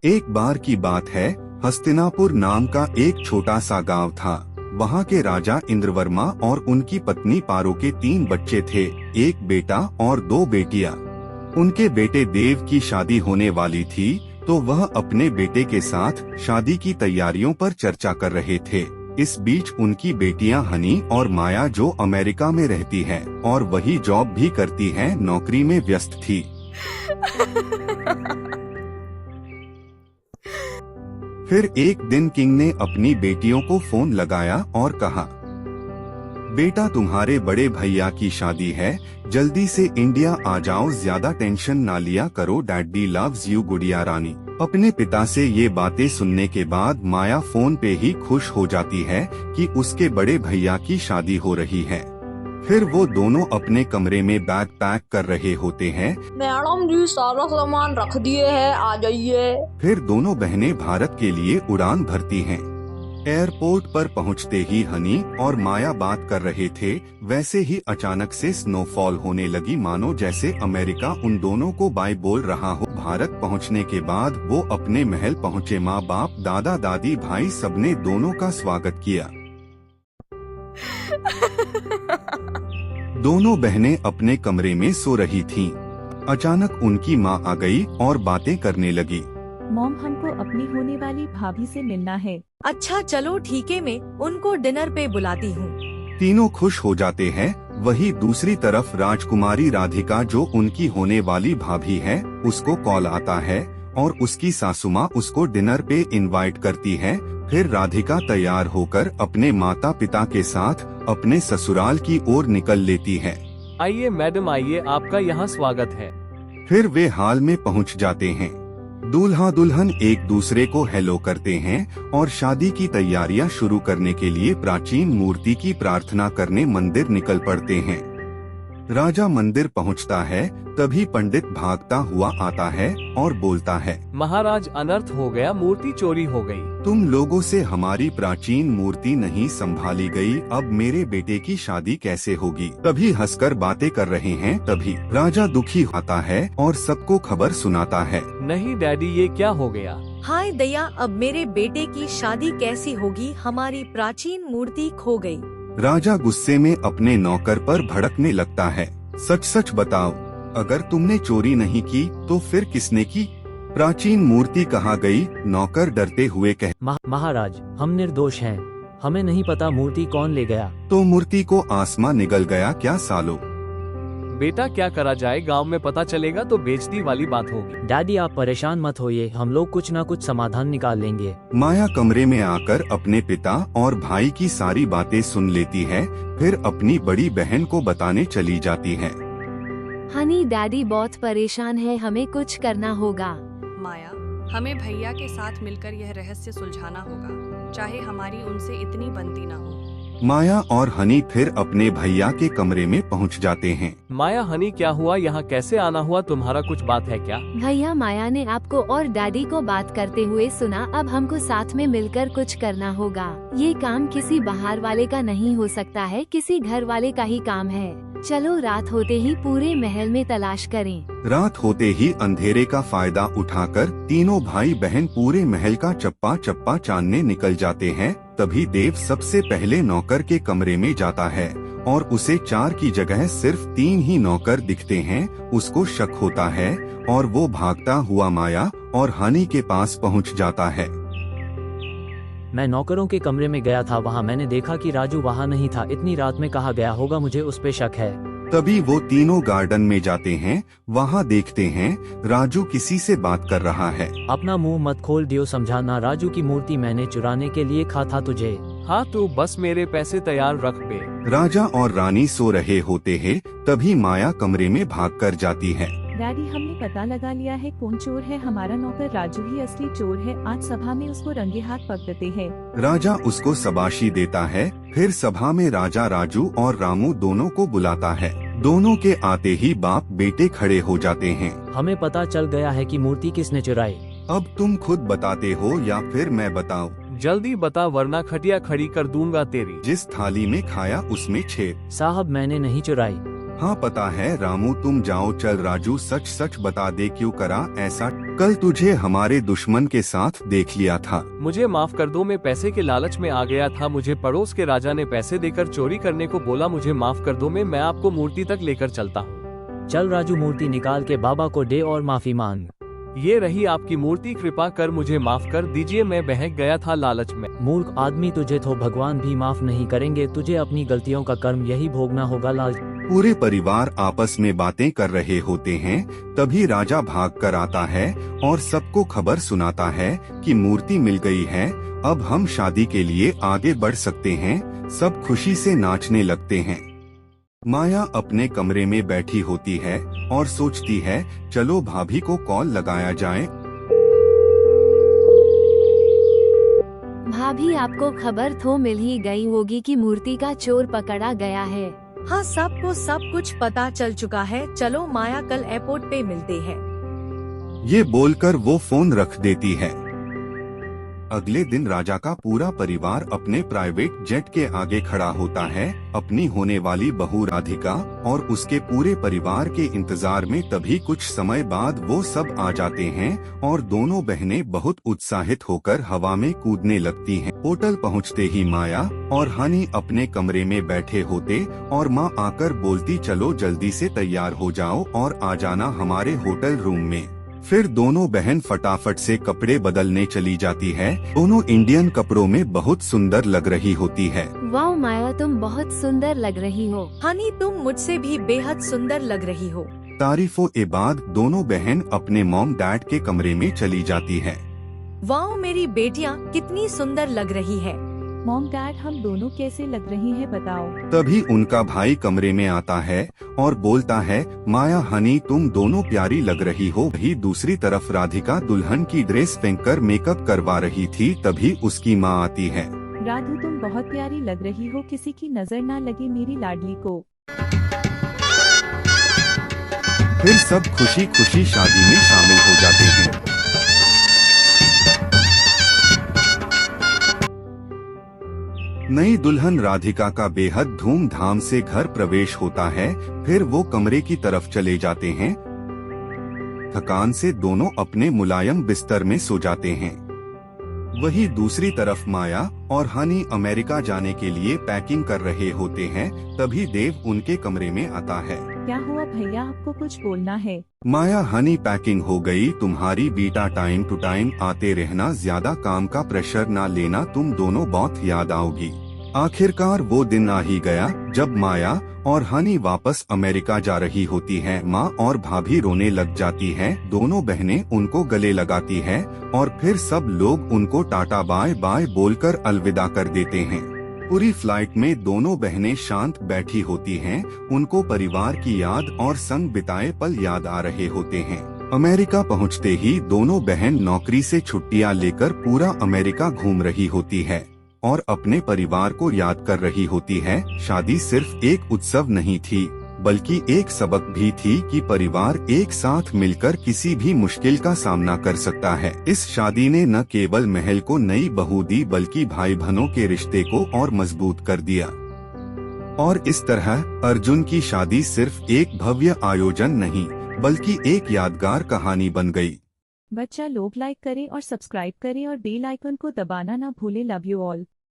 एक बार की बात है, हस्तिनापुर नाम का एक छोटा सा गांव था। वहां के राजा इंद्रवर्मा और उनकी पत्नी पारो के 3 बच्चे थे, एक बेटा और 2 बेटियां। उनके बेटे देव की शादी होने वाली थी, तो वह अपने बेटे के साथ शादी की तैयारियों पर चर्चा कर रहे थे। इस बीच उनकी बेटियां हनी और माया, जो अमेरिका में रहती है और वही जॉब भी करती है, नौकरी में व्यस्त थी। फिर एक दिन किंग ने अपनी बेटियों को फोन लगाया और कहा, बेटा तुम्हारे बड़े भैया की शादी है, जल्दी से इंडिया आ जाओ, ज्यादा टेंशन ना लिया करो, डैडी लव्स यू गुड़िया रानी। अपने पिता से ये बातें सुनने के बाद माया फोन पे ही खुश हो जाती है कि उसके बड़े भैया की शादी हो रही है। फिर वो दोनों अपने कमरे में बैग पैक कर रहे होते हैं। मैडम जी सारा सामान रख दिए हैं, आ जाइए। फिर दोनों बहनें भारत के लिए उड़ान भरती हैं। एयरपोर्ट पर पहुंचते ही हनी और माया बात कर रहे थे, वैसे ही अचानक से स्नोफॉल होने लगी, मानो जैसे अमेरिका उन दोनों को बाय बोल रहा हो। भारत पहुंचने के बाद वो अपने महल पहुंचे। माँ बाप, दादा दादी, भाई सबने दोनों का स्वागत किया। दोनों बहनें अपने कमरे में सो रही थीं। अचानक उनकी माँ आ गई और बातें करने लगी। मॉम, हमको अपनी होने वाली भाभी से मिलना है। अच्छा चलो ठीक है, मैं उनको डिनर पे बुलाती हूँ। तीनों खुश हो जाते हैं। वही दूसरी तरफ राजकुमारी राधिका, जो उनकी होने वाली भाभी है, उसको कॉल आता है और उसकी सासू माँ उसको डिनर पे इनवाइट करती है। फिर राधिका तैयार होकर अपने माता पिता के साथ अपने ससुराल की ओर निकल लेती है। आइए मैडम आइए, आपका यहाँ स्वागत है। फिर वे हाल में पहुँच जाते हैं। दूल्हा दुल्हन एक दूसरे को हेलो करते हैं और शादी की तैयारियां शुरू करने के लिए प्राचीन मूर्ति की प्रार्थना करने मंदिर निकल पड़ते हैं। राजा मंदिर पहुंचता है, तभी पंडित भागता हुआ आता है और बोलता है, महाराज अनर्थ हो गया, मूर्ति चोरी हो गई। तुम लोगों से हमारी प्राचीन मूर्ति नहीं संभाली गई, अब मेरे बेटे की शादी कैसे होगी। तभी हंसकर बातें कर रहे हैं, तभी राजा दुखी आता है और सबको खबर सुनाता है। नहीं डैडी, ये क्या हो गया। हाय दया, अब मेरे बेटे की शादी कैसी होगी, हमारी प्राचीन मूर्ति खो गई। राजा गुस्से में अपने नौकर पर भड़कने लगता है। सच सच बताओ, अगर तुमने चोरी नहीं की तो फिर किसने की। प्राचीन मूर्ति कहाँ गई। नौकर डरते हुए कह, महाराज हम निर्दोष हैं, हमें नहीं पता मूर्ति कौन ले गया। तो मूर्ति को आसमां निगल गया क्या सालो। बेटा क्या करा जाए, गांव में पता चलेगा तो बेइज्जती वाली बात होगी। डैडी आप परेशान मत होइए, हम लोग कुछ न कुछ समाधान निकाल लेंगे। माया कमरे में आकर अपने पिता और भाई की सारी बातें सुन लेती है, फिर अपनी बड़ी बहन को बताने चली जाती है। हनी डैडी बहुत परेशान है, हमें कुछ करना होगा। माया, हमें भैया के साथ मिलकर यह रहस्य सुलझाना होगा, चाहे हमारी उनसे इतनी बनती न हो। माया और हनी फिर अपने भैया के कमरे में पहुंच जाते हैं। माया हनी क्या हुआ, यहाँ कैसे आना हुआ, तुम्हारा कुछ बात है क्या। भैया, माया ने आपको और डैडी को बात करते हुए सुना, अब हमको साथ में मिलकर कुछ करना होगा। ये काम किसी बाहर वाले का नहीं हो सकता है, किसी घर वाले का ही काम है। चलो रात होते ही पूरे महल में तलाश करें। रात होते ही अंधेरे का फायदा उठाकर तीनों भाई बहन पूरे महल का चप्पा चप्पा चांदने निकल जाते हैं। तभी देव सबसे पहले नौकर के कमरे में जाता है और उसे 4 की जगह सिर्फ 3 ही नौकर दिखते हैं। उसको शक होता है और वो भागता हुआ माया और हनी के पास पहुंच जाता है। मैं नौकरों के कमरे में गया था, वहाँ मैंने देखा कि राजू वहाँ नहीं था। इतनी रात में कहाँ गया होगा, मुझे उस पे शक है। तभी वो तीनों गार्डन में जाते हैं। वहाँ देखते हैं राजू किसी से बात कर रहा है। अपना मुंह मत खोल दियो, समझाना राजू की मूर्ति मैंने चुराने के लिए कहा था तुझे। हाँ तू बस मेरे पैसे तैयार रख पे। राजा और रानी सो रहे होते हैं, तभी माया कमरे में भागकर जाती है। डैडी, हमने पता लगा लिया है कौन चोर है, हमारा नौकर राजू ही असली चोर है। आज सभा में उसको रंगे हाथ पकड़ते हैं। राजा उसको शाबाशी देता है। फिर सभा में राजा राजू और रामू दोनों को बुलाता है। दोनों के आते ही बाप बेटे खड़े हो जाते हैं। हमें पता चल गया है कि मूर्ति किसने चुराई। अब तुम खुद बताते हो या फिर मैं बताऊं? जल्दी बता वरना खटिया खड़ी कर दूंगा तेरी। जिस थाली में खाया उसमें छेद। साहब मैंने नहीं चुराई। हाँ पता है रामू, तुम जाओ। चल राजू, सच सच बता दे, क्यों करा ऐसा। कल तुझे हमारे दुश्मन के साथ देख लिया था। मुझे माफ कर दो, मैं पैसे के लालच में आ गया था। मुझे पड़ोस के राजा ने पैसे देकर चोरी करने को बोला। मुझे माफ कर दो, मैं आपको मूर्ति तक लेकर चलता हूँ। चल राजू, मूर्ति निकाल के बाबा को दे और माफी मांग। ये रही आपकी मूर्ति, कृपा कर मुझे माफ कर दीजिए, मैं बहक गया था लालच में। मूर्ख आदमी, तुझे तो भगवान भी माफ नहीं करेंगे। तुझे अपनी गलतियों का कर्म यही भोगना होगा। लाल पूरे परिवार आपस में बातें कर रहे होते हैं, तभी राजा भाग कर आता है और सबको खबर सुनाता है कि मूर्ति मिल गई है, अब हम शादी के लिए आगे बढ़ सकते हैं। सब खुशी से नाचने लगते हैं। माया अपने कमरे में बैठी होती है और सोचती है, चलो भाभी को कॉल लगाया जाए। भाभी, आपको खबर तो मिल ही गई होगी कि मूर्ति का चोर पकड़ा गया है। हाँ, सबको सब कुछ पता चल चुका है। चलो माया, कल एयरपोर्ट पे मिलते हैं। ये बोलकर वो फोन रख देती है। अगले दिन राजा का पूरा परिवार अपने प्राइवेट जेट के आगे खड़ा होता है, अपनी होने वाली बहू राधिका और उसके पूरे परिवार के इंतजार में। तभी कुछ समय बाद वो सब आ जाते हैं और दोनों बहनें बहुत उत्साहित होकर हवा में कूदने लगती हैं। होटल पहुंचते ही माया और हनी अपने कमरे में बैठे होते और माँ आकर बोलती, चलो जल्दी से तैयार हो जाओ और आ जाना हमारे होटल रूम में। फिर दोनों बहन फटाफट से कपड़े बदलने चली जाती है। दोनों इंडियन कपड़ों में बहुत सुंदर लग रही होती है। वाह माया, तुम बहुत सुंदर लग रही हो। हनी, तुम मुझसे भी बेहद सुंदर लग रही हो। तारीफों के बाद दोनों बहन अपने मॉम डैड के कमरे में चली जाती है। वाह, मेरी बेटियाँ कितनी सुंदर लग रही है। मॉम डैड, हम दोनों कैसे लग रही हैं बताओ। तभी उनका भाई कमरे में आता है और बोलता है, माया हनी, तुम दोनों प्यारी लग रही हो। वही दूसरी तरफ राधिका दुल्हन की ड्रेस पहनकर मेकअप करवा रही थी। तभी उसकी माँ आती है। राधु, तुम बहुत प्यारी लग रही हो, किसी की नजर ना लगे मेरी लाडली को। फिर सब खुशी खुशी शादी में शामिल हो जाते हैं। नई दुल्हन राधिका का बेहद धूमधाम से घर प्रवेश होता है। फिर वो कमरे की तरफ चले जाते हैं। थकान से दोनों अपने मुलायम बिस्तर में सो जाते हैं। वही दूसरी तरफ माया और हनी अमेरिका जाने के लिए पैकिंग कर रहे होते हैं। तभी देव उनके कमरे में आता है। क्या हुआ भैया, आपको कुछ बोलना है? माया, हनी, पैकिंग हो गई तुम्हारी बेटा, टाइम टू टाइम आते रहना, ज्यादा काम का प्रेशर ना लेना, तुम दोनों बहुत याद आओगी। आखिरकार वो दिन आ ही गया जब माया और हनी वापस अमेरिका जा रही होती हैं। माँ और भाभी रोने लग जाती हैं। दोनों बहनें उनको गले लगाती हैं और फिर सब लोग उनको टाटा बाय बाय बोलकर अलविदा कर देते हैं। पूरी फ्लाइट में दोनों बहनें शांत बैठी होती हैं। उनको परिवार की याद और संग बिताए पल याद आ रहे होते हैं। अमेरिका पहुंचते ही दोनों बहन नौकरी से छुट्टियां लेकर पूरा अमेरिका घूम रही होती है और अपने परिवार को याद कर रही होती है। शादी सिर्फ एक उत्सव नहीं थी, बल्कि एक सबक भी थी कि परिवार एक साथ मिलकर किसी भी मुश्किल का सामना कर सकता है। इस शादी ने न केवल महल को नई बहू दी, बल्कि भाई बहनों के रिश्ते को और मजबूत कर दिया। और इस तरह अर्जुन की शादी सिर्फ एक भव्य आयोजन नहीं, बल्कि एक यादगार कहानी बन गई। बच्चा लोग लाइक करें और सब्सक्राइब करें और बेल आइकन को दबाना ना भूले। Love you all.